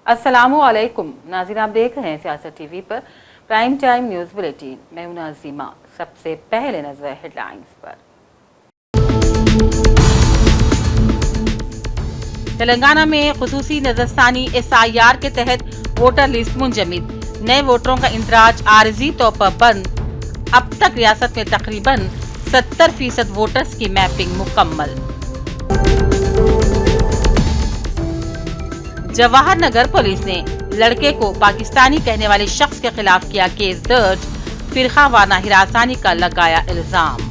अस्सलामुअलैकुम नाज़रीन, आप देख रहे हैं सियासत टीवी पर प्राइम टाइम न्यूज बुलेटिन। मैं हूं नाज़िमा। सबसे पहले नजर हेडलाइंस पर। तेलंगाना में खुसूसी नजरसानी SIR के तहत वोटर लिस्ट मुंजमद। नए वोटरों का इंदराज आरजी तौर पर बंद। अब तक रियासत में तकरीबन 70% वोटर्स की मैपिंग मुकम्मल। जवाहर नगर पुलिस ने लड़के को पाकिस्तानी कहने वाले शख्स के खिलाफ किया केस दर्ज। फिरकावाना हिरासानी का लगाया इल्जाम।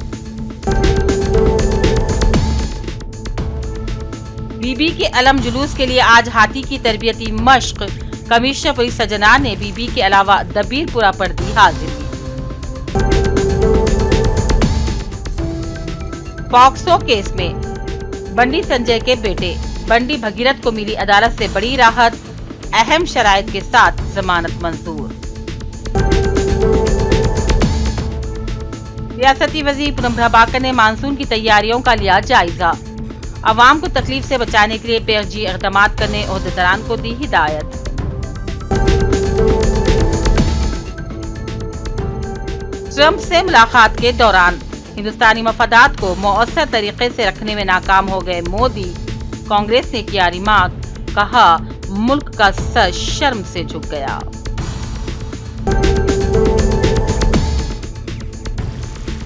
बीबी के अलम जुलूस के लिए आज हाथी की तरबियती मश्क। कमिश्नर पुलिस सजनार ने बीबी के अलावा दबीरपुरा पर दी हाजिरी। पॉक्सो केस में बंडी संजय के बेटे बंडी भगीरथ को मिली अदालत से बड़ी राहत। अहम शराइत के साथ जमानत मंजूर। रियासती वजीर पूनम प्रभाकर ने मानसून की तैयारियों का लिया जायजा। अवाम को तकलीफ से बचाने के लिए पेशगी इक़दामात करने ओहदेदारान को दी हिदायत। ट्रंप से मुलाकात के दौरान हिंदुस्तानी मफादात को मौसर तरीके से रखने में नाकाम हो गए मोदी। कांग्रेस ने किया रिमार्क, कहा मुल्क का सर शर्म से झुक गया।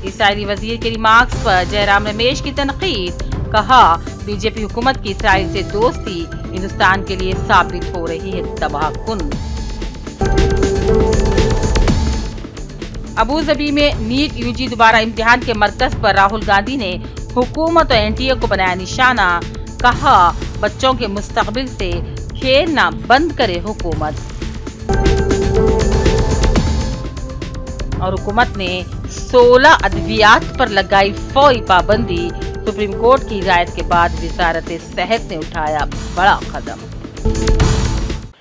इसराइली वजीर के रिमार्क्स पर जयराम रमेश की तनकीद, कहा बीजेपी हुकूमत की इसराइल से दोस्ती हिंदुस्तान के लिए साबित हो रही है तबाहकुन। अबू धाबी में नीट UG दोबारा इम्तिहान के मरकज पर राहुल गांधी ने हुकूमत और NTA को बनाया निशाना। कहा बच्चों के मुस्तकबिल से खेलना बंद करे हुकूमत। और हुकूमत ने 16 अद्वियात पर लगाई फौरी पाबंदी। सुप्रीम कोर्ट की हिदायत के बाद वजारत सेहत ने उठाया बड़ा कदम।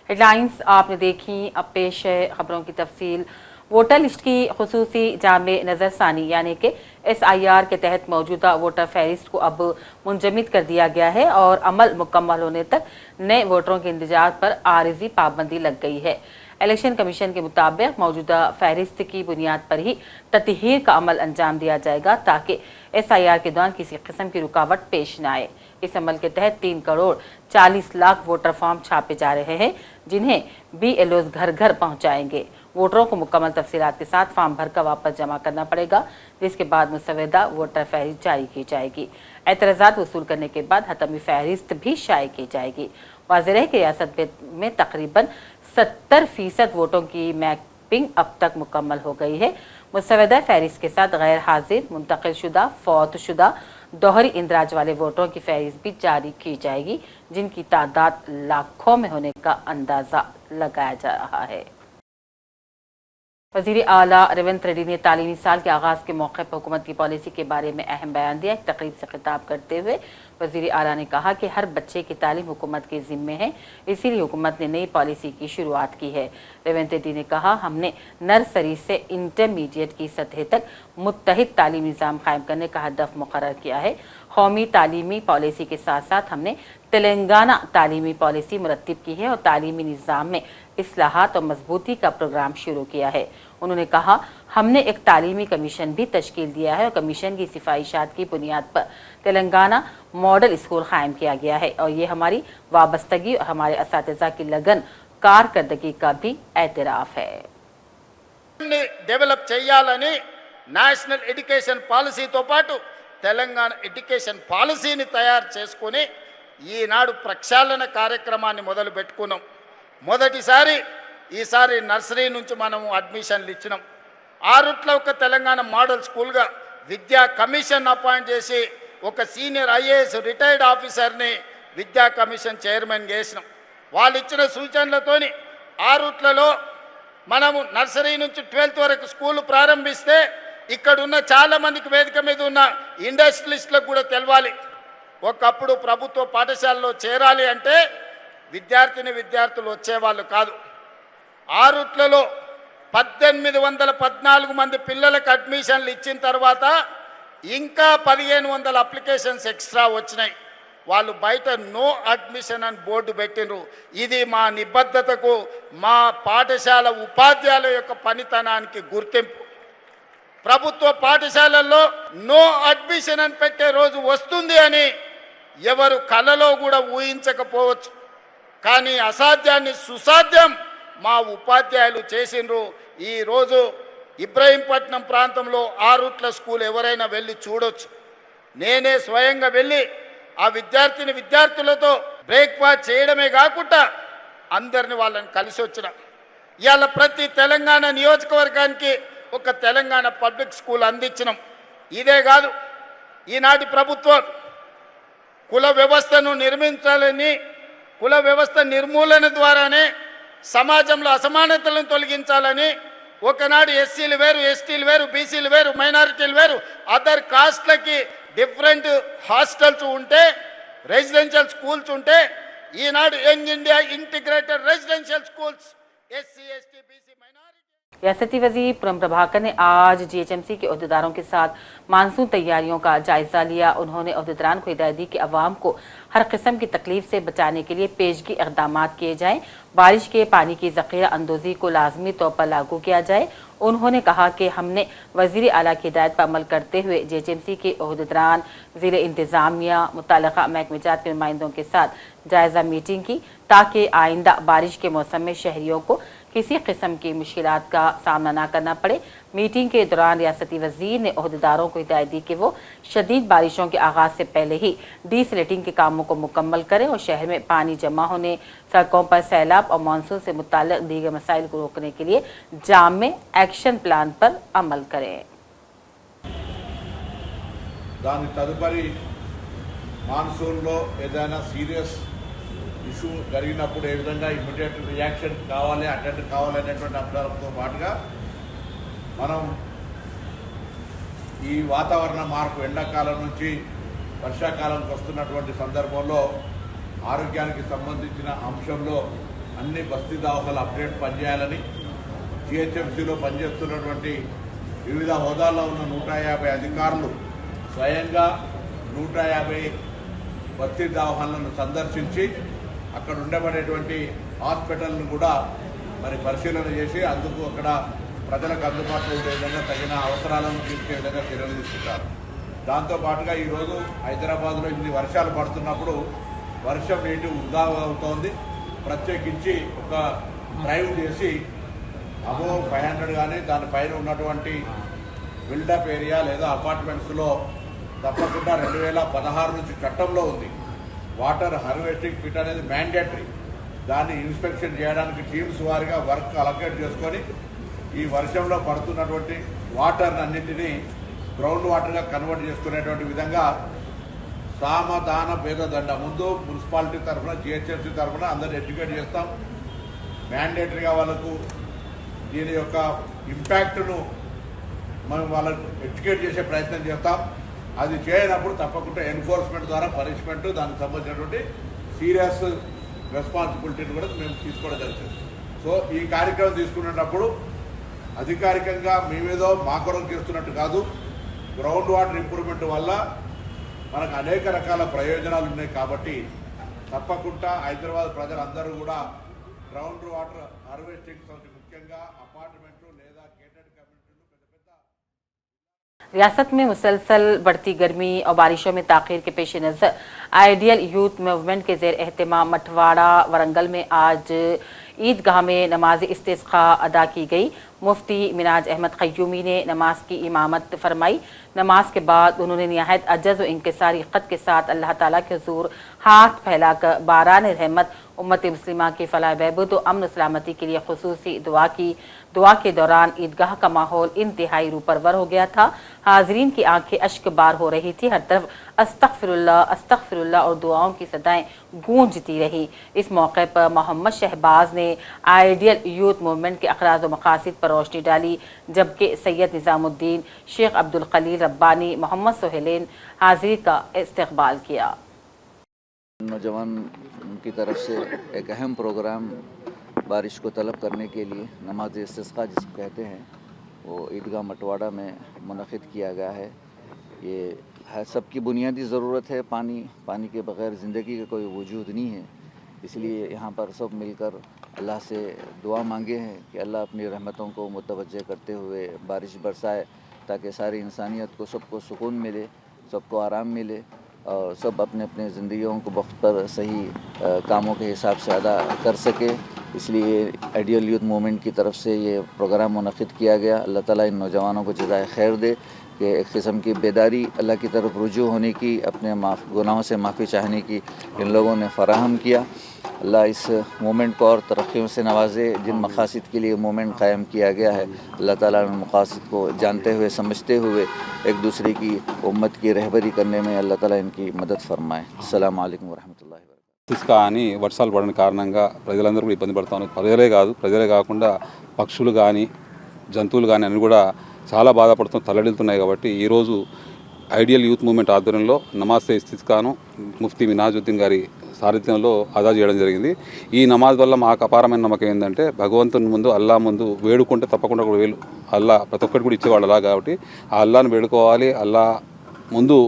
हेडलाइंस आपने देखी, अब पेश है खबरों की तफसील। वोटर लिस्ट की खुसूसी जामे नजरसानी यानी कि SIR के तहत मौजूदा वोटर फहरिस्त को अब मुंजमद कर दिया गया है और अमल मुकम्मल होने तक नए वोटरों के इंतजाज पर आरिजी पाबंदी लग गई है। इलेक्शन कमीशन के मुताबिक मौजूदा फहरिस्त की बुनियाद पर ही ततहीर का अमल अंजाम दिया जाएगा ताकि SIR के दौरान किसी किस्म की रुकावट पेश न आए। इस अमल के तहत 3 करोड़ 40 लाख वोटर फॉर्म छापे जा रहे हैं जिन्हें BLOs घर घर पहुंचाएंगे। वोटरों को मुकम्मल तफसीलात के साथ फॉर्म भरकर वापस जमा करना पड़ेगा, जिसके बाद मुसवदा वोटर फहरिस्त जारी की जाएगी। एतराज़ात वसूल करने के बाद हतमी फहरिस्त भी शाये की जाएगी। वाज़ेह है कि रियासत में तकरीबन 70% वोटों की मैपिंग अब तक मुकम्मल हो गई है। मुसवदा फहरिस्त के साथ गैर हाजिर, मुंतकिल शुदा, फौत शुदा, दोहरी इंदराज वाले वोटरों की फहरिस्त भी जारी की जाएगी, जिनकी तादाद लाखों में होने का अंदाजा लगाया जा रहा है। वज़ीर आला रेवंत रेड्डी ने तालीमी साल के आगाज़ के मौके पर हुकूमत की पॉलिसी के बारे में अहम बयान दिया। एक तकरीब से खिताब करते हुए वज़ीर आला ने कहा कि हर बच्चे की तालीम हुकूमत के ज़िम्मे है, इसीलिए हुकूमत ने नई पॉलिसी की शुरुआत की है। रेवंत रेड्डी ने कहा, हमने नर्सरी से इंटरमीडिएट की सतह तक मुत्तहिद तालीमी निज़ाम कायम करने का हदफ मुकर्रर किया है। कौमी तालीमी पॉलिसी के साथ साथ हमने तेलंगाना तालीमी पॉलिसी मुरत्तिब की है और तालीमी निज़ाम में इस्लाहात और मजबूती का प्रोग्राम शुरू किया है। उन्होंने कहा, हमने एक तालीमी कमीशन भी तश्कील दिया है और कमीशन की सिफारिशात की बुनियाद पर तेलंगाना मॉडल स्कूल कायम किया गया है और ये हमारी वाबस्तगी और हमारे असातिज़ा की लगन कारकर्दगी का भी एतराफ़ है। डेवलप చేయాలని నేషనల్ ఎడ్యుకేషన్ పాలసీతో పాటు తెలంగాణ ఎడ్యుకేషన్ పాలసీని తయారు చేసుకొని ఈనాడు ప్రక్షాళన కార్యక్రమాన్ని మొదలు పెట్టుకున్నాం. మొదటిసారి ఈసారి నర్సరీ నుంచి మనం అడ్మిషన్లు ఇచ్చినాం. ఆ రూట్లో ఒక తెలంగాణ మోడల్ స్కూల్గా విద్యా కమిషన్ అపాయింట్ చేసి ఒక సీనియర్ IAS రిటైర్డ్ ఆఫీసర్ని విద్యా కమిషన్ చైర్మన్ చేసినాం. వాళ్ళు ఇచ్చిన సూచనలతోని ఆ రూట్లలో మనము నర్సరీ నుంచి 12th వరకు స్కూల్ ప్రారంభిస్తే ఇక్కడ ఉన్న చాలా మందికి వేదిక మీద ఉన్న ఇండస్ట్రియలిస్టులకు కూడా తెలవాలి. ఒకప్పుడు ప్రభుత్వ పాఠశాలలో చేరాలి అంటే విద్యార్థులు వచ్చేవాళ్ళు కాదు. ఆ రూట్లలో 1814 మంది పిల్లలకు అడ్మిషన్లు ఇచ్చిన తర్వాత ఇంకా 1500 అప్లికేషన్స్ ఎక్స్ట్రా వచ్చినాయి. వాళ్ళు బయట నో అడ్మిషన్ అని బోర్డు పెట్టినరు. ఇది మా నిబద్ధతకు, మా పాఠశాల ఉపాధ్యాయుల యొక్క పనితనానికి గుర్తింపు. ప్రభుత్వ పాఠశాలల్లో నో అడ్మిషన్ అని పెట్టే రోజు వస్తుంది అని ఎవరు కలలో కూడా ఊహించకపోవచ్చు. కానీ అసాధ్యాన్ని సుసాధ్యం మా ఉపాధ్యాయులు చేసిండ్రు. ఈరోజు ఇబ్రహీంపట్నం ప్రాంతంలో 6 రూట్ల స్కూల్ ఎవరైనా వెళ్ళి చూడొచ్చు. నేనే స్వయంగా వెళ్ళి ఆ విద్యార్థులతో బ్రేక్ఫాస్ట్ చేయడమే కాకుండా అందరిని వాళ్ళని కలిసి వచ్చిన. ఇవాళ ప్రతి తెలంగాణ నియోజకవర్గానికి ఒక తెలంగాణ పబ్లిక్ స్కూల్ అందించినాం. ఇదే కాదు, ఈనాటి ప్రభుత్వం కుల వ్యవస్థను నిర్మించాలని, కుల వ్యవస్థ నిర్మూలన ద్వారానే సమాజంలో అసమానతలను తొలగించాలని ఒకనాడు ఎస్సీలు వేరు, ఎస్టీలు వేరు, బీసీలు వేరు, మైనారిటీలు వేరు, అదర్ కాస్ట్లకి డిఫరెంట్ హాస్టల్స్ ఉంటే, రెసిడెన్షియల్ స్కూల్స్ ఉంటే, ఈనాడు young India integrated residential schools SC, ST, BC, minority. रियासती वज़ीर पूनम प्रभाकर ने आज GHMC के अहदेदारों के साथ मानसून तैयारियों का जायजा लिया। उन्होंने अहदेदारान को हिदायत दी कि अवाम को हर किस्म की तकलीफ से बचाने के लिए पेशगी इक़दाम किए जाएं, बारिश के पानी की ज़ख़ीरा अंदोज़ी को लाजमी तौर पर लागू किया जाए। उन्होंने कहा कि हमने वज़ीर आला की हिदायत पर अमल करते हुए GHMC के अहदेदारान, ज़िले इंतज़ामिया, मुतल्लिक़ा महकमेजात के नुमाइंदों के साथ जायजा मीटिंग की ताकि आइंदा बारिश के मौसम में शहरियों को किसी किस्म की मुश्किलात का सामना न करना पड़े। मीटिंग के दौरान रियासती वज़ीर ने अहदेदारों को हिदायत दी कि वो शदीद बारिशों के आगाज़ से पहले ही डीसलेटिंग के कामों को मुकम्मल करें और शहर में पानी जमा होने, सड़कों पर सैलाब और मानसून से मुताल्लिक़ दीगर मसाइल को रोकने के लिए जामे एक्शन प्लान पर अमल करें। దాని తదుపరి మాన్సూన్లో ఏదైనా సీరియస్ ఇష్యూ జరిగినప్పుడు ఏ విధంగా ఇమ్మీడియట్ రియాక్షన్ కావాలి, అటెండ్ కావాలి అనేటువంటి అంశాలతో పాటుగా మనం ఈ వాతావరణ మార్పు ఎండాకాలం నుంచి వర్షాకాలంకి వస్తున్నటువంటి సందర్భంలో ఆరోగ్యానికి సంబంధించిన అంశంలో అన్ని బస్తీ దవాఖానాల అప్డేట్ పనిచేయాలని GHMCలో పనిచేస్తున్నటువంటి వివిధ హోదాల్లో ఉన్న 150 అధికారులు స్వయంగా 150 బస్తీ దవాఖానాలను సందర్శించి అక్కడ ఉండబడేటువంటి హాస్పిటల్ను కూడా మరి పరిశీలన చేసి అందుకు అక్కడ ప్రజలకు అందుబాటులో ఉండే విధంగా తగిన అవసరాలను తీర్చే విధంగా చర్యలు తీసుకుంటారు. దాంతోపాటుగా ఈరోజు హైదరాబాద్లో ఇన్ని వర్షాలు పడుతున్నప్పుడు వర్షం నీటి వృధా అవుతోంది. ప్రత్యేకించి ఒక డ్రైవ్ చేసి అబోవ్ 500 కానీ దానిపైన ఉన్నటువంటి బిల్డప్ ఏరియా లేదా అపార్ట్మెంట్స్లో తప్పకుండా 2016 నుంచి చట్టంలో ఉంది. వాటర్ హార్వెస్టింగ్ పిట్ అనేది మ్యాండేటరీ. దాన్ని ఇన్స్పెక్షన్ చేయడానికి టీమ్స్ వారిగా వర్క్ అలొకేట్ చేసుకొని ఈ వర్షంలో పడుతున్నటువంటి వాటర్ అన్నింటినీ గ్రౌండ్ వాటర్గా కన్వర్ట్ చేసుకునేటువంటి విధంగా సామధాన భేదదండ ముందు మున్సిపాలిటీ తరఫున GHMC తరఫున అందరిని ఎడ్యుకేట్ చేస్తాం. మ్యాండేటరీగా వాళ్ళకు దీని యొక్క ఇంపాక్ట్ను మనం వాళ్ళకు ఎడ్యుకేట్ చేసే ప్రయత్నం చేస్తాం. అది చేయనప్పుడు తప్పకుండా ఎన్ఫోర్స్మెంట్ ద్వారా పనిష్మెంట్, దానికి సంబంధించినటువంటి సీరియస్ రెస్పాన్సిబిలిటీని కూడా మేము తీసుకోవడం జరుగుతుంది. సో ఈ కార్యక్రమం తీసుకునేటప్పుడు అధికారికంగా మేమేదో మా కొరకు చేస్తున్నట్టు కాదు. గ్రౌండ్ వాటర్ ఇంప్రూవ్మెంట్ వల్ల మనకు అనేక రకాల ప్రయోజనాలు ఉన్నాయి. కాబట్టి తప్పకుండా హైదరాబాద్ ప్రజలందరూ కూడా గ్రౌండ్ వాటర్ హార్వెస్టింగ్ ముఖ్యంగా అపార్ట్మెంట్లు లేదా గేటెడ్ కమ్యూనిటీలు పెద్ద रियासत में मुसलसल बढ़ती गर्मी और बारिशों में ताखीर के पेश नज़र आइडियल यूथ मूवमेंट के ज़ेर एहतमाम मठवाड़ा वरंगल में आज ईदगाह में नमाज इस्तिस्क़ा अदा की गई। मुफ्ती मिनाज अहमद क़य्यूमी ने नमाज की इमामत फरमाई। नमाज के बाद उन्होंने निहायत अजज़ व इंकिसारी क़द के साथ अल्लाह ताला के हुज़ूर हाथ फैलाकर बारान रहमत उम्मत मुस्लिमा की फलाह बहबूद व अमन सलामती के लिए खुसूसी दुआ की। दुआ के दौरान ईदगाह का माहौल इंतहाई रूपरवर हो गया था। हाजरीन की आंखें अश्क बार हो रही थी। हर तरफ अस्तग़फिरुल्लाह अस्तग़फिरुल्लाह और दुआओं की सदाएं गूंजती रही। इस मौके पर मोहम्मद शहबाज ने आइडियल यूथ मूवमेंट के अखराज व मकासिद पर रोशनी डाली, जबकि सैयद निज़ामुद्दीन, शेख अब्दुल खलील रब्बानी, मोहम्मद सोहेलेन हाजिरी का इस्तकबाल किया। नौजवान की तरफ से एक अहम प्रोग्राम बारिश को तलब करने के लिए नमाज इस्तिस्क़ा जिसको कहते हैं वो ईदगाह मठवाड़ा में मुनक़िद किया गया है। ये सबकी बुनियादी ज़रूरत है पानी। पानी के बग़ैर ज़िंदगी का कोई वजूद नहीं है। इसलिए यहाँ पर सब मिलकर अल्लाह से दुआ मांगे हैं कि अल्लाह अपनी रहमतों को मुतवज्जह करते हुए बारिश बरसाए, ताकि सारी इंसानियत को, सबको सुकून मिले, सबको आराम मिले और सब अपने अपने ज़िंदगियों को वक्त पर सही कामों के हिसाब से अदा कर सके। इसलिए आइडियल यूथ मूवमेंट की तरफ से ये प्रोग्राम मुनक़िद किया गया। अल्लाह ताला इन नौजवानों को जज़ाए खैर दे कि एक किस्म की बेदारी, अल्लाह की तरफ रुजू होने की, अपने गुनाहों से माफ़ी चाहने की इन लोगों ने फ़राहम किया। अल्लाह इस मूवमेंट को और तरक्कियों से नवाजे। जिन मकासद के लिए मूवमेंट कायम किया गया है, अल्लाह ताला उन मकासद को जानते हुए, समझते हुए एक दूसरे की उम्मत की रहबरी करने में अल्लाह ताला इनकी मदद फरमाए। अस्सलामु अलैकुम वरहमतुल्लाहि वबरकातुहू। కానీ వర్షాలు పడని కారణంగా ప్రజలందరూ కూడా ఇబ్బంది పడతా ఉన్నారు. ప్రజలే కాకుండా పక్షులు కానీ జంతువులు కానీ అన్ని కూడా చాలా బాధపడుతూ తల్లడిల్లుతున్నాయి. కాబట్టి ఈరోజు ఐడియల్ యూత్ మూవ్మెంట్ ఆధ్వర్యంలో నమాజ్ ఇస్తిస్కాను ముఫ్తీ మినాజుద్దీన్ గారి సారథ్యంలో అదా చేయడం జరిగింది. ఈ నమాజ్ వల్ల మాకు అపారమైన నమ్మకం ఏంటంటే భగవంతుని ముందు, అల్లా ముందు వేడుకుంటే తప్పకుండా కూడా అల్లా ప్రతి ఒక్కటి కూడా ఇచ్చేవాడు అలా. కాబట్టి ఆ అల్లాను వేడుకోవాలి. అల్లా ముందు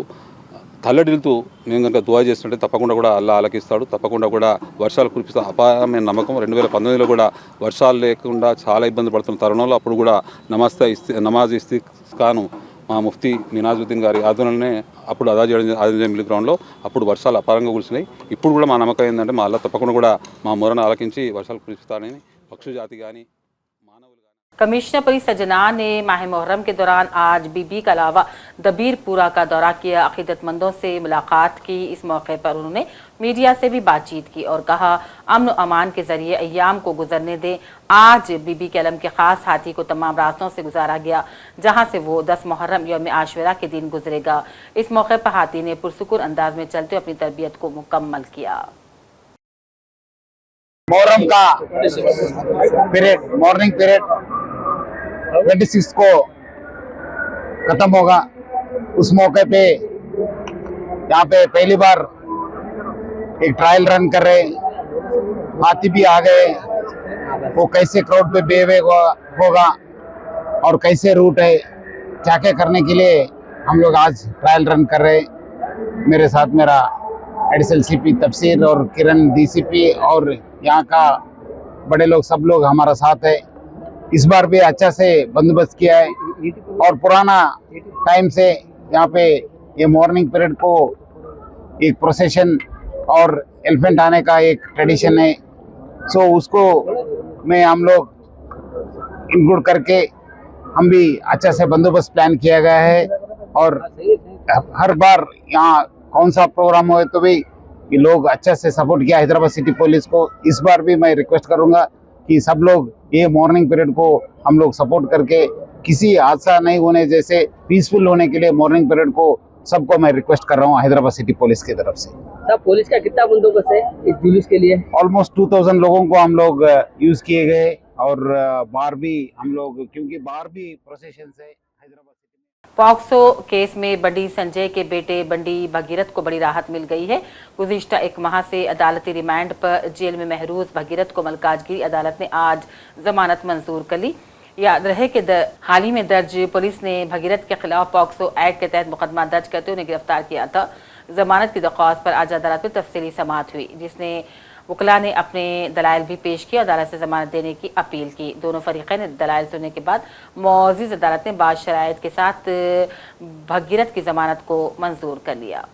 తల్లడిల్లుతూ మేము కనుక దువా చేస్తుంటే తప్పకుండా కూడా అల్లా ఆలకిస్తాడు. తప్పకుండా కూడా వర్షాలు కురిపిస్తాం అపారమైన నమ్మకం. 2019లో కూడా వర్షాలు లేకుండా చాలా ఇబ్బంది పడుతున్న తరుణంలో అప్పుడు కూడా నమాజ్ ఇస్తిస్కాను మా ముఫ్తీ మినాజుద్దీన్ గారి ఆధ్వర్యంలోనే అప్పుడు అదా చేయడం ఆదిజం మిల్ గ్రౌండ్లో అప్పుడు వర్షాలు అపారంగా కురిసినాయి. ఇప్పుడు కూడా మా నమ్మకం ఏంటంటే మా అల్లా తప్పకుండా కూడా మా మొరను ఆలకించి వర్షాలు కురిపిస్తాడని పక్షు జాతి కానీ మానవులు. कमिश्नर पुलिस सजनान ने माह मुहर्रम के दौरान आज बीबी के अलावा दबीरपुरा का दौरा किया, अकीदतमंदों से मुलाकात की। इस मौके पर उन्होंने मीडिया से भी बातचीत की और कहा अमन अमान के जरिए अय्याम को गुजरने दें। आज बीबी के अलम के खास हाथी को तमाम रास्तों से गुजारा गया, जहां से वो 10 मुहर्रम यौम आशुरा के दिन गुजरेगा। इस मौके पर हाथी ने पुरसुकून अंदाज में चलते अपनी तरबियत को मुकम्मल किया। मुहर्रम का पीरियड, मॉर्निंग पीरियड 26 को खत्म होगा। उस मौके पे यहाँ पे पहली बार एक ट्रायल रन कर रहे, हाथी भी आ गए। वो कैसे क्राउड पे बिहेव होगा और कैसे रूट है, क्या क्या करने के लिए हम लोग आज ट्रायल रन कर रहे। मेरे साथ मेरा एडिशनल सीपी तफसीर और किरण डीसीपी और यहाँ का बड़े लोग, सब लोग हमारा साथ है। इस बार भी अच्छा से बंदोबस्त किया है और पुराना टाइम से यहाँ पे ये मॉर्निंग पीरियड को एक प्रोसेशन और एलिफेंट आने का एक ट्रेडिशन है। सो उसको में हम लोग इंक्लूड करके हम भी अच्छा से बंदोबस्त प्लान किया गया है। और हर बार यहाँ कौन सा प्रोग्राम हो तो भी ये लोग अच्छा से सपोर्ट किया हैदराबाद सिटी पुलिस को। इस बार भी मैं रिक्वेस्ट करूँगा कि सब लोग ये मॉर्निंग पीरियड को हम लोग सपोर्ट करके किसी हादसा नहीं होने जैसे पीसफुल होने के लिए मॉर्निंग पीरियड को सबको मैं रिक्वेस्ट कर रहा हूँ हैदराबाद सिटी पुलिस की तरफ से। सब पुलिस का कितना बंदोबस्त है इस जुलूस के लिए? ऑलमोस्ट 2000 लोगों को हम लोग यूज किए गए और बाहर भी हम लोग, क्योंकि बाहर भी प्रोसेशन से हैदराबाद पॉक्सो केस में बंडी संजय के बेटे बंडी भगीरथ को बड़ी राहत मिल गई है। गुज़िश्ता 1 माह से अदालती रिमांड पर जेल में महरूज भगीरथ को मलकाजगिरी अदालत ने आज जमानत मंजूर कर ली। याद रहे कि हाल ही में दर्ज पुलिस ने भगीरथ के खिलाफ पॉक्सो एक्ट के तहत मुकदमा दर्ज करते उन्हें गिरफ्तार किया था। जमानत की दरख्वास्त पर आज अदालत में तफसीली समाअत हुई, जिसने वकला ने अपने दलाइल भी पेश किए, अदालत से जमानत देने की अपील की। दोनों फरीक़ैन ने दलाइल सुनने के बाद मुअज़्ज़िज़ अदालत ने बाद शराइत के साथ भगीरथ की जमानत को मंजूर कर लिया।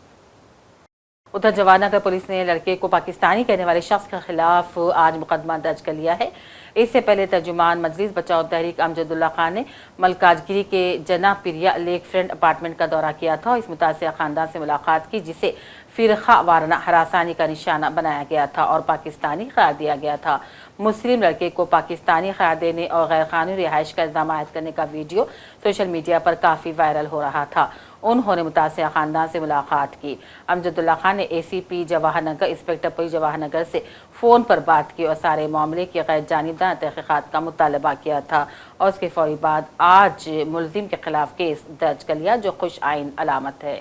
उधर जवाहरनगर पुलिस ने लड़के को पाकिस्तानी कहने वाले शख्स के खिलाफ आज मुकदमा दर्ज कर लिया है। इससे पहले तर्जुमान मजलिस बचाओ तहरीक अमजदुल्ला खान ने मलकाजगिरी के जना पिरिया लेक फ्रंट अपार्टमेंट का दौरा किया था। इस मुतासिर खानदान से मुलाकात की, जिसे फिरका वाराना हरासानी का निशाना बनाया गया था और पाकिस्तानी करार दिया गया था। मुस्लिम लड़के को पाकिस्तानी करार देने और गैर कानूनी रिहाइश का इल्ज़ाम आयद करने का वीडियो सोशल मीडिया पर काफ़ी वायरल हो रहा था। उन्होंने मुतासिर खानदान से मुलाकात की। अमजदुल्ला खान ने ACP Jawahar Nagar, inspector police Jawahar Nagar से फ़ोन पर बात की और सारे मामले की गैर जानिबदार तहक़ीक़ात का मुतालबा किया था और उसके फौरी बाद आज मुलजिम के खिलाफ केस दर्ज कर लिया, जो खुश आइन अलामत है।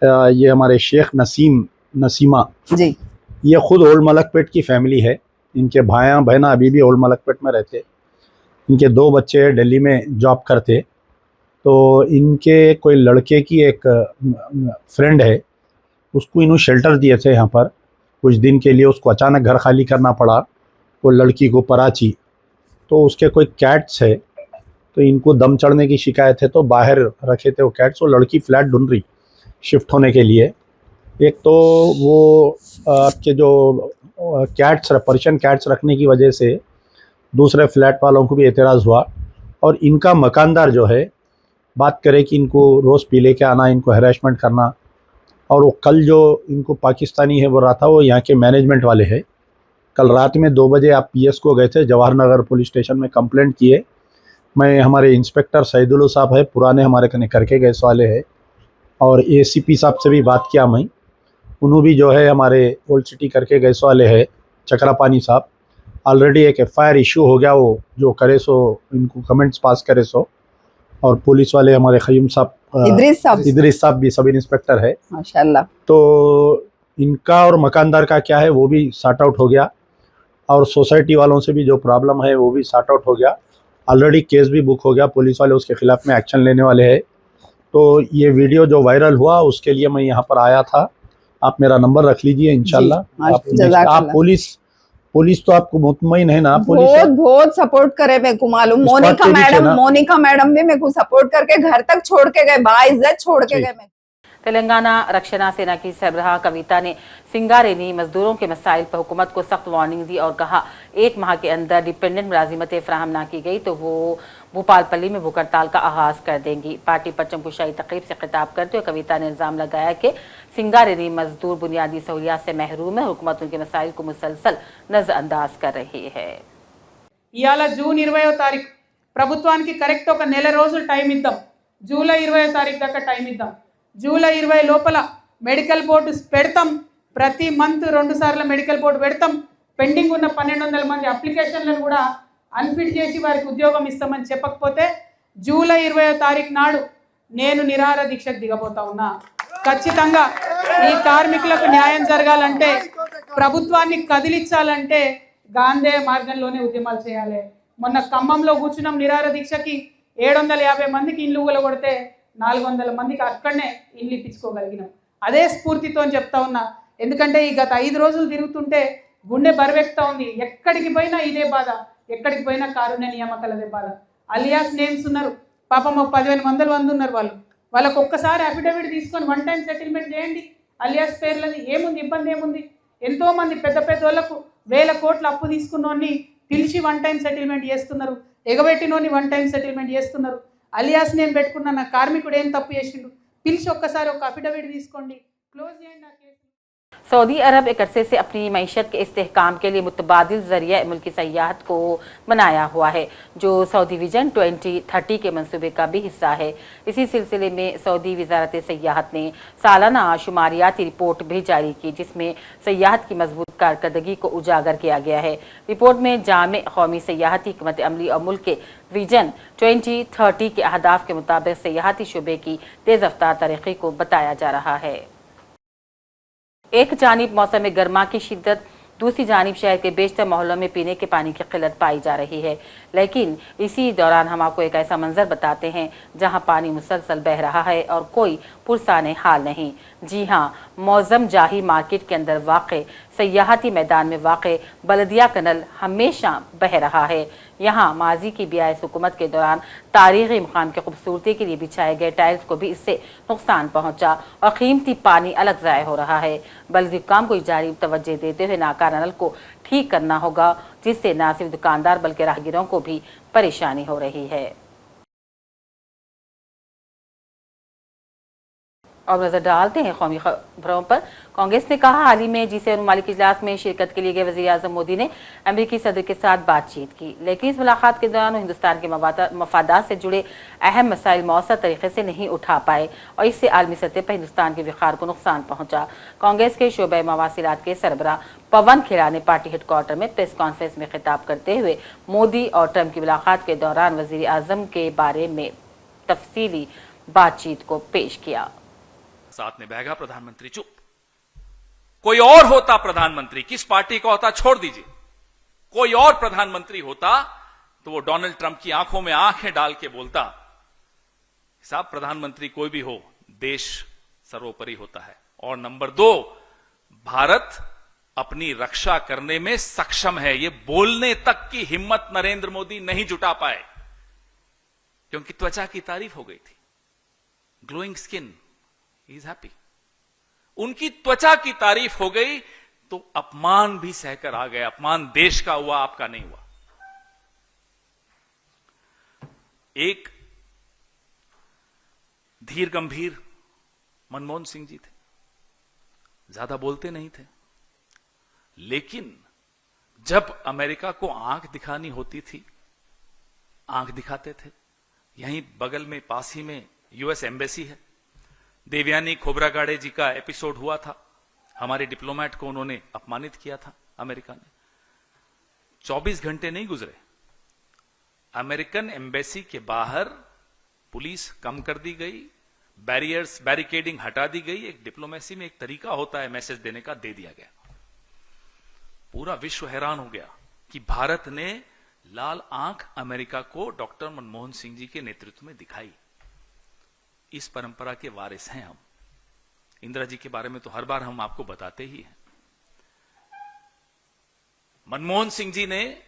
ये हमारे शेख नसीमा जी, ये ख़ुद ओल्ड मलकपेट की फैमिली है। इनके भाया बहना अभी भी ओल्ड मलकपेट में रहते। इनके 2 बच्चे दिल्ली में जॉब करते। तो इनके कोई लड़के की एक फ्रेंड है, उसको इन्होंने शेल्टर दिए थे यहाँ पर कुछ दिन के लिए। उसको अचानक घर खाली करना पड़ा, वो लड़की को पराची। तो उसके कोई कैट्स है, तो इनको दम चढ़ने की शिकायत है, तो बाहर रखे थे वो कैट्स। वो लड़की फ्लैट ढूंढ रही शिफ्ट होने के लिए। एक तो वो आपके जो कैट्स, पर्शियन कैट्स रखने की वजह से दूसरे फ्लैट वालों को भी एतराज़ हुआ। और इनका मकानदार जो है, बात करे कि इनको रोज़ पी लेके आना, इनको हैरेसमेंट करना। और वो कल जो इनको पाकिस्तानी है वो रहा था, वो यहाँ के मैनेजमेंट वाले हैं। कल रात में 2 बजे आप पीएस को गए थे, जवाहर नगर पुलिस स्टेशन में कंप्लेंट किए। मैं, हमारे इंस्पेक्टर सैदुल साहब है, पुराने हमारे कने करके गए वाले है, और एसीपी साहब से भी बात किया मैं। उन्होंने भी जो है हमारे ओल्ड सिटी करके गए वाले है चक्रापानी साहब, ऑलरेडी एक एफआईआर इशू हो गया। वो जो करे सो इनको कमेंट्स पास करे सो। और पुलिस वाले हमारे खयूम साहब, इदरीस साहब भी सब इंस्पेक्टर है माशाल्लाह। तो इनका और मकानदार का क्या है वो भी सॉर्ट आउट हो गया। और सोसाइटी वालों से भी जो प्रॉब्लम है वो भी सॉर्ट आउट हो गया। ऑलरेडी केस भी बुक हो गया, पुलिस वाले उसके खिलाफ में एक्शन लेने वाले हैं। तो ये वीडियो जो वायरल हुआ उसके लिए मैं यहाँ पर आया था। आप मेरा नंबर रख लीजिए, इंशाल्लाह। आप पुलिस तो आपको मुतमईन है ना? बहुत बहुत सपोर्ट करे, मेरे को मालूम। मोनिका मैडम भी मेरे को सपोर्ट करके घर तक छोड़ के गए, बाइज्जत छोड़ के गए। तेलंगाना रक्षणा सेना की सरबराह कविता ने सिंगारेनी मजदूरों के मसाइल पर हुकूमत को सख्त वार्निंग दी और कहा 1 माह के अंदर डिपेंडेंट मुलाजिमतें फराहम ना की गई तो वो भोपालपल्ली में भूख हड़ताल का आगाज कर देंगी। पार्टी परचम कुशाई तकरीब से खिताब करते हुए कविता ने इल्जाम लगाया कि सिंगारेनी मजदूर बुनियादी सहूलियात से महरूम है, हुकूमत उनके मसाइल को मुसलसल नजरअंदाज कर रही है। ఇయాల జూన్ 20వ తారీఖు ప్రభుత్వానికి కరెక్ట్ ఒక నెల రోజులు టైం ఇద్దాం. జూలై 20వ తారీఖు దాకా టైం ఇద్దాం. జూలై 20 లోపల మెడికల్ బోర్డు పెడతాం. ప్రతి మంత్ 2 సార్లు మెడికల్ బోర్డు పెడతాం. పెండింగ్ ఉన్న 1200 మంది అప్లికేషన్లను కూడా అన్ఫిట్ చేసి వారికి ఉద్యోగం ఇస్తామని చెప్పకపోతే జూలై 20వ తారీఖు నాడు నేను నిరాహార దీక్షకు దిగబోతా ఉన్నా. ఖచ్చితంగా ఈ కార్మికులకు న్యాయం జరగాలంటే, ప్రభుత్వాన్ని కదిలించాలంటే గాంధీ మార్గంలోనే ఉద్యమాలు చేయాలి. మొన్న ఖమ్మంలో కూర్చున్నాం నిరాహార దీక్షకి, 750 మందికి ఇల్లు కొడితే 400 మందికి అక్కడనే ఇల్లు ఇప్పించుకోగలిగినాం. అదే స్ఫూర్తితో చెప్తా ఉన్నా. ఎందుకంటే ఈ గత 5 రోజులు తిరుగుతుంటే గుండె బరువెక్తా ఉంది. ఎక్కడికి పోయినా ఇదే బాధ, ఎక్కడికి పోయినా కారుణ్య నియామకాలదే బాధ. అలియాస్ నేమ్స్ ఉన్నారు, పాపం 15 మంది ఉన్నారు. వాళ్ళకు ఒక్కసారి అఫిడవిట్ తీసుకొని 1 టైం సెటిల్మెంట్ చేయండి. అలియాస్ పేర్లది ఏముంది, ఇబ్బంది ఏముంది? ఎంతో మంది పెద్ద పెద్ద వాళ్ళకు 1000 కోట్ల అప్పు తీసుకున్నోని పిలిచి 1 టైం సెటిల్మెంట్ చేస్తున్నారు, ఎగబెట్టినోని 1 టైం సెటిల్మెంట్ చేస్తున్నారు. అలియాస్ నేమ్ పెట్టుకున్న నా కార్మికుడు ఏం తప్పు చేసిండు, పిలిచి ఒక్కసారి ఒక అఫిడవిట్ తీసుకోండి, క్లోజ్ చేయండి ఆ కేసు. सऊदी अरब एक अरसे से अपनी मईशत के इस्तेहकाम के लिए मुतबादिल जरिया मुल्की सयाहत को बनाया हुआ है, जो सऊदी विजन 2030 के मंसूबे का भी हिस्सा है। इसी सिलसिले में सऊदी वजारत सयाहत ने सालाना शुमारियाती रिपोर्ट भी जारी की, जिसमें सयाहत की मजबूत कारकर्दगी को उजागर किया गया है। रिपोर्ट में जामे कौमी सयाहती हिकमत अमली और मुल्क के विजन 2030 के अहदाफ के मुताबिक सयाहती शुबे की तेज रफ्तार तरक्की को बताया जा रहा है। एक जानिब मौसम गर्मा की शिद्दत, दूसरी जानिब शहर के बेशतर मोहल्लों में पीने के पानी की किल्लत पाई जा रही है। लेकिन इसी दौरान हम आपको एक ऐसा मंजर बताते हैं जहां पानी मुसलसल बह रहा है और कोई पुरसाने हाल नहीं। जी हां, मौजम जाही मार्केट के अंदर वाक़े सयाहती मैदान में वाक़े बलदिया कनल हमेशा बह रहा है। यहाँ माजी की बीआईएस हुकूमत के दौरान तारीख़ी मुकाम की खूबसूरती के लिए बिछाए गए टाइल्स को भी इससे नुकसान पहुँचा और कीमती पानी अलग ज़ाय हो रहा है। बल्कि हुकाम को जारी तवज्जो देते हुए नाकारा नल को ठीक करना होगा, जिससे न सिर्फ दुकानदार बल्कि राहगीरों को भी परेशानी हो रही है। और नजर डालते हैं कौमी खबरों पर। कांग्रेस ने कहा, हाल ही में G7 ममालिक इजलास में शिरकत के लिए गए वज़ीर आज़म मोदी ने अमेरिकी सदर के साथ बातचीत की, लेकिन इस मुलाकात के दौरान वो हिंदुस्तान के मफादात से जुड़े अहम मसाइल मौसर तरीके से नहीं उठा पाए और इससे आलमी सतह पर हिंदुस्तान के विखार को नुकसान पहुंचा। कांग्रेस के शोबे मवासिलात के सरबराह पवन खेड़ा ने पार्टी हेडक्वार्टर में प्रेस कॉन्फ्रेंस में खिताब करते हुए मोदी और ट्रंप की मुलाकात के दौरान वज़ीर आज़म के बारे में तफसीली बातचीत को पेश किया। साथ में बहगा प्रधानमंत्री चुप। कोई और होता प्रधानमंत्री, किस पार्टी का होता छोड़ दीजिए, कोई और प्रधानमंत्री होता तो वो डोनाल्ड ट्रंप की आंखों में आंखें डाल के बोलता साहब प्रधानमंत्री कोई भी हो, देश सर्वोपरि होता है। और नंबर 2, भारत अपनी रक्षा करने में सक्षम है। ये बोलने तक की हिम्मत नरेंद्र मोदी नहीं जुटा पाए, क्योंकि त्वचा की तारीफ हो गई थी, glowing skin, he is happy. उनकी त्वचा की तारीफ हो गई तो अपमान भी सहकर आ गए। अपमान देश का हुआ, आपका नहीं हुआ। एक धीर गंभीर मनमोहन सिंह जी थे, ज्यादा बोलते नहीं थे, लेकिन जब अमेरिका को आंख दिखानी होती थी, आंख दिखाते थे। यहीं बगल में, पास ही में यूएस एम्बेसी है। देवयानी खोबरागाड़े जी का एपिसोड हुआ था, हमारे डिप्लोमेट को उन्होंने अपमानित किया था अमेरिका ने। 24 घंटे नहीं गुजरे, अमेरिकन एम्बेसी के बाहर पुलिस कम कर दी गई, बैरियर्स, बैरिकेडिंग हटा दी गई। एक डिप्लोमेसी में एक तरीका होता है मैसेज देने का, दे दिया गया। पूरा विश्व हैरान हो गया कि भारत ने लाल आंख अमेरिका को डॉक्टर मनमोहन सिंह जी के नेतृत्व में दिखाई। इस परंपरा के वारिस हैं हम। इंदिरा जी के बारे में तो हर बार हम आपको बताते ही हैं। मनमोहन सिंह जी ने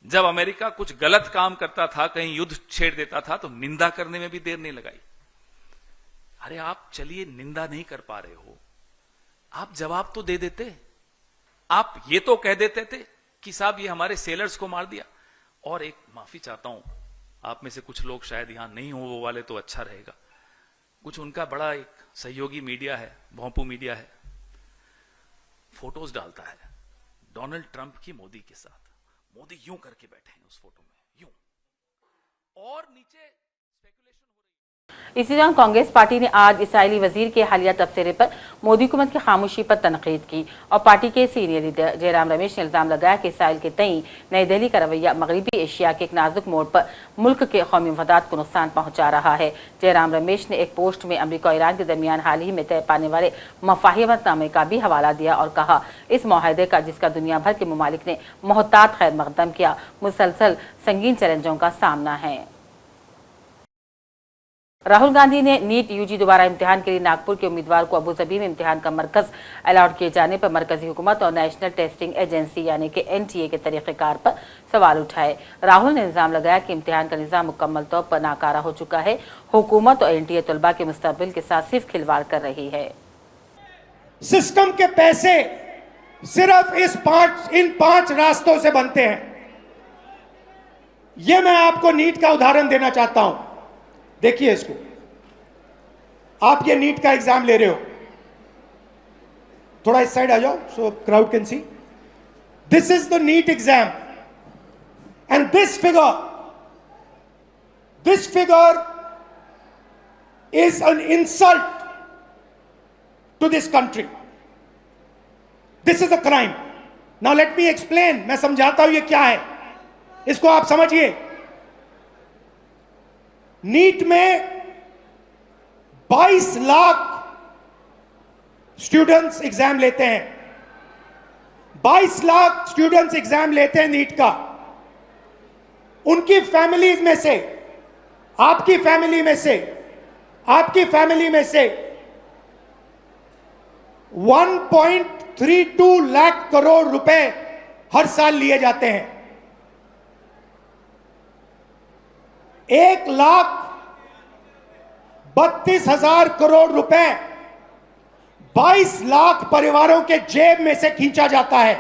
जब अमेरिका कुछ गलत काम करता था, कहीं युद्ध छेड़ देता था, तो निंदा करने में भी देर नहीं लगाई। अरे आप चलिए, निंदा नहीं कर पा रहे हो, आप जवाब तो दे देते। आप ये तो कह देते थे कि साहब ये हमारे सेलर्स को मार दिया। और एक माफी चाहता हूं, आप में से कुछ लोग शायद यहां नहीं हो, वो वाले तो अच्छा रहेगा। कुछ उनका बड़ा एक सहयोगी मीडिया है, भोंपू मीडिया है, फोटोज डालता है डोनाल्ड ट्रंप की मोदी के साथ। मोदी यूं करके बैठे हैं उस फोटो में, यूं, और नीचे स्पेकुलेशन हो रही है। इसी दौरान कांग्रेस पार्टी ने आज इसराइली वजीर के हालिया तबसरे पर मोदी हुकूमत की खामोशी पर तनकीद की और पार्टी के सीनियर लीडर जयराम रमेश ने इल्जाम लगाया कि इसराइल के तई नई दिल्ली का रवैया मगरबी एशिया के एक नाजुक मोड़ पर मुल्क के कौमी मफादात को नुकसान पहुंचा रहा है। जयराम रमेश ने एक पोस्ट में अमेरिका और ईरान के दरमियान हाल ही में तय पाने वाले मफाहिमतनामे का भी हवाला दिया और कहा, इस माहदे का जिसका दुनिया भर के ममालिक ने मोहतात खैर मकदम किया, मुसलसल संगीन चैलेंजों का सामना है। राहुल गांधी ने नीट यूजी दोबारा इम्तिहान के लिए नागपुर के उम्मीदवार को अबूजबी में इम्तिहान का मरकज अलॉट किए जाने पर मरकजी हुकूमत और नेशनल टेस्टिंग एजेंसी यानी कि एनटीए के तरीक़ेकार पर सवाल उठाए। राहुल ने इल्जाम लगाया कि इम्तिहान का निज़ाम मुकम्मल तौर पर नाकारा हो चुका है। हुकूमत और एनटीए तलबा के मुस्तकबिल के साथ सिर्फ खिलवाड़ कर रही है। सिस्टम के पैसे सिर्फ इन पांच रास्तों से बनते हैं। यह मैं आपको नीट का उदाहरण देना चाहता हूं। देखिए इसको, आप ये नीट का एग्जाम ले रहे हो, थोड़ा इस साइड आ जाओ so crowd can see. This is the NEET exam and this figure is an insult to this country. This is a crime. Now let me explain, मैं समझाता हूं ये क्या है, इसको आप समझिए। नीट में 22 लाख स्टूडेंट्स एग्जाम लेते हैं। 22 लाख स्टूडेंट्स एग्जाम लेते हैं नीट का। उनकी फैमिलीज में से, आपकी फैमिली में से 1.32 लाख करोड़ रुपए हर साल लिए जाते हैं। 1,32,000 करोड़ रुपए 22 लाख परिवारों के जेब में से खींचा जाता है।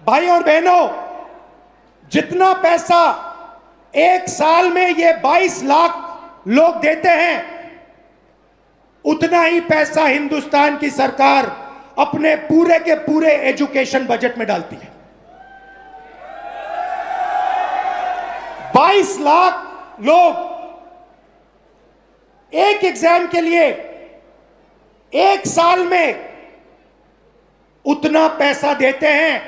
भाई और बहनों, जितना पैसा एक साल में ये 22 लाख लोग देते हैं, उतना ही पैसा हिंदुस्तान की सरकार अपने पूरे के पूरे एजुकेशन बजट में डालती है। 22 लाख लोग एक एग्जाम के लिए एक साल में उतना पैसा देते हैं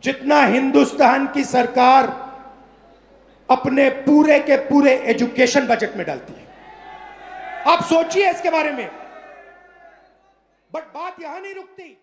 जितना हिंदुस्तान की सरकार अपने पूरे के पूरे एजुकेशन बजट में डालती है। आप सोचिए इसके बारे में। बट बात यहां नहीं रुकती।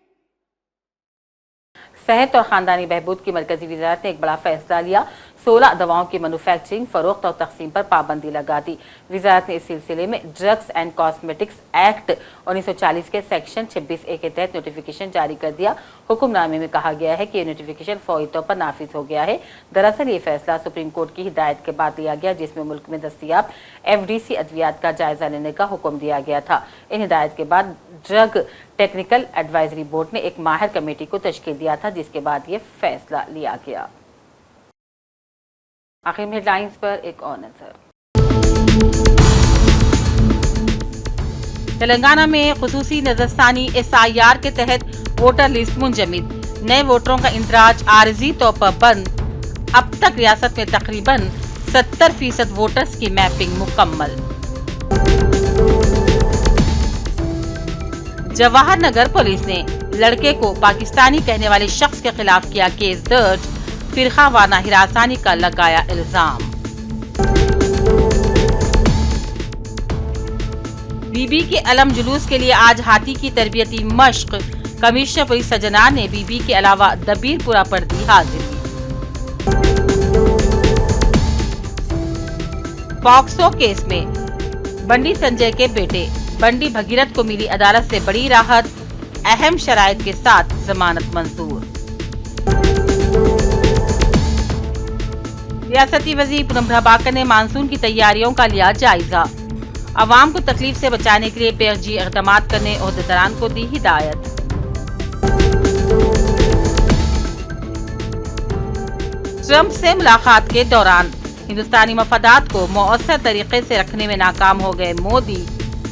सेहत और खानदानी बहबूद की मरकजी वजारत ने एक बड़ा फैसला लिया 16 दवाओं की मैन्युफैक्चरिंग, फरोख्त और तकसीम पर पाबंदी लगा दी। वजारत ने इस सिलसिले में ड्रग्स एंड कॉस्मेटिक्स एक्ट 1940 के सेक्शन 26A के तहत नोटिफिकेशन जारी कर दिया। हुक्मनामे में कहा गया है कि ये नोटिफिकेशन फौरी तौर पर नाफिज हो गया है। दरअसल ये फैसला सुप्रीम कोर्ट की हिदायत के बाद लिया गया, जिसमें मुल्क में दस्तयाब FDC अद्वियात का जायजा लेने का हुक्म दिया गया था। इन हिदायत के बाद ड्रग टेक्निकल एडवाइजरी बोर्ड ने एक माहिर कमेटी को तश्कील दिया था, जिसके बाद ये फैसला लिया गया। आखिर में हेडलाइंस पर एक और नजर। तेलंगाना में खुसूसी नजरसानी SIR के तहत वोटर लिस्ट मुंजमिद, नए वोटरों का इंदराज आरजी तौर पर बंद। अब तक रियासत में तकरीबन 70% वोटर्स की मैपिंग मुकम्मल। जवाहर नगर पुलिस ने लड़के को पाकिस्तानी कहने वाले शख्स के खिलाफ किया केस दर्ज, फिरकावाना हिरासानी का लगाया इल्जाम। बीबी के अलम जुलूस के लिए आज हाथी की तरबियती मश्क, कमिश्नर पुलिस सजनार ने बीबी के अलावा दबीरपुरा पर दी हाजिरी। पॉक्सो केस में बंडी संजय के बेटे बंडी भगीरथ को मिली अदालत से बड़ी राहत, अहम शराइत के साथ जमानत मंजूर। रियासती वजीर पूनम प्रभाकर ने मानसून की तैयारियों का लिया जायजा, अवाम को तकलीफ से बचाने के लिए पेशगी इक़दामात करने ओहदेदारान को दी हिदायत। ट्रंप से मुलाकात के दौरान हिंदुस्तानी मफादात को मौसर तरीके से रखने में नाकाम हो गए मोदी,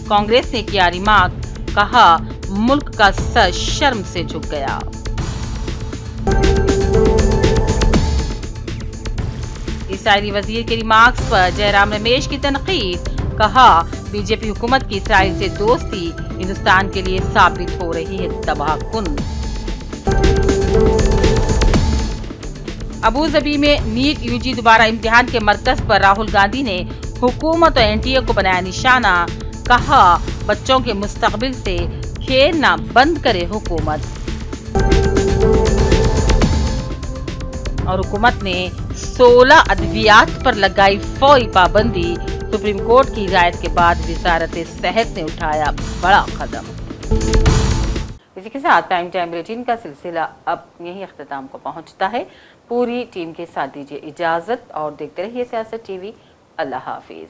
कांग्रेस ने किया रिमार्क, कहा मुल्क का सर शर्म से झुक गया। इसराइली वजीर के रिमार्क्स पर जयराम रमेश की तनकीद, कहा बीजेपी हुकूमत की इसराइल से दोस्ती हिंदुस्तान के लिए साबित हो रही है तबाहकुन। अबू धाबी में नीट UG दोबारा इम्तिहान के मरकज पर राहुल गांधी ने हुकूमत और NTA को बनाया निशाना, कहा बच्चों के मुस्तकबिल से खेलना बंद करे हुकूमत। और हुकूमत ने 16 अद्वियात पर लगाई फौरी पाबंदी, सुप्रीम कोर्ट की हिदायत के बाद वजारत सेहत ने उठाया बड़ा कदम। इसी के साथ टाइम बुलेटिन का सिलसिला अब यही अख्ताम को पहुंचता है। पूरी टीम के साथ दीजिए इजाजत और देखते रहिए सियासत TV। अल्लाह हाफिज।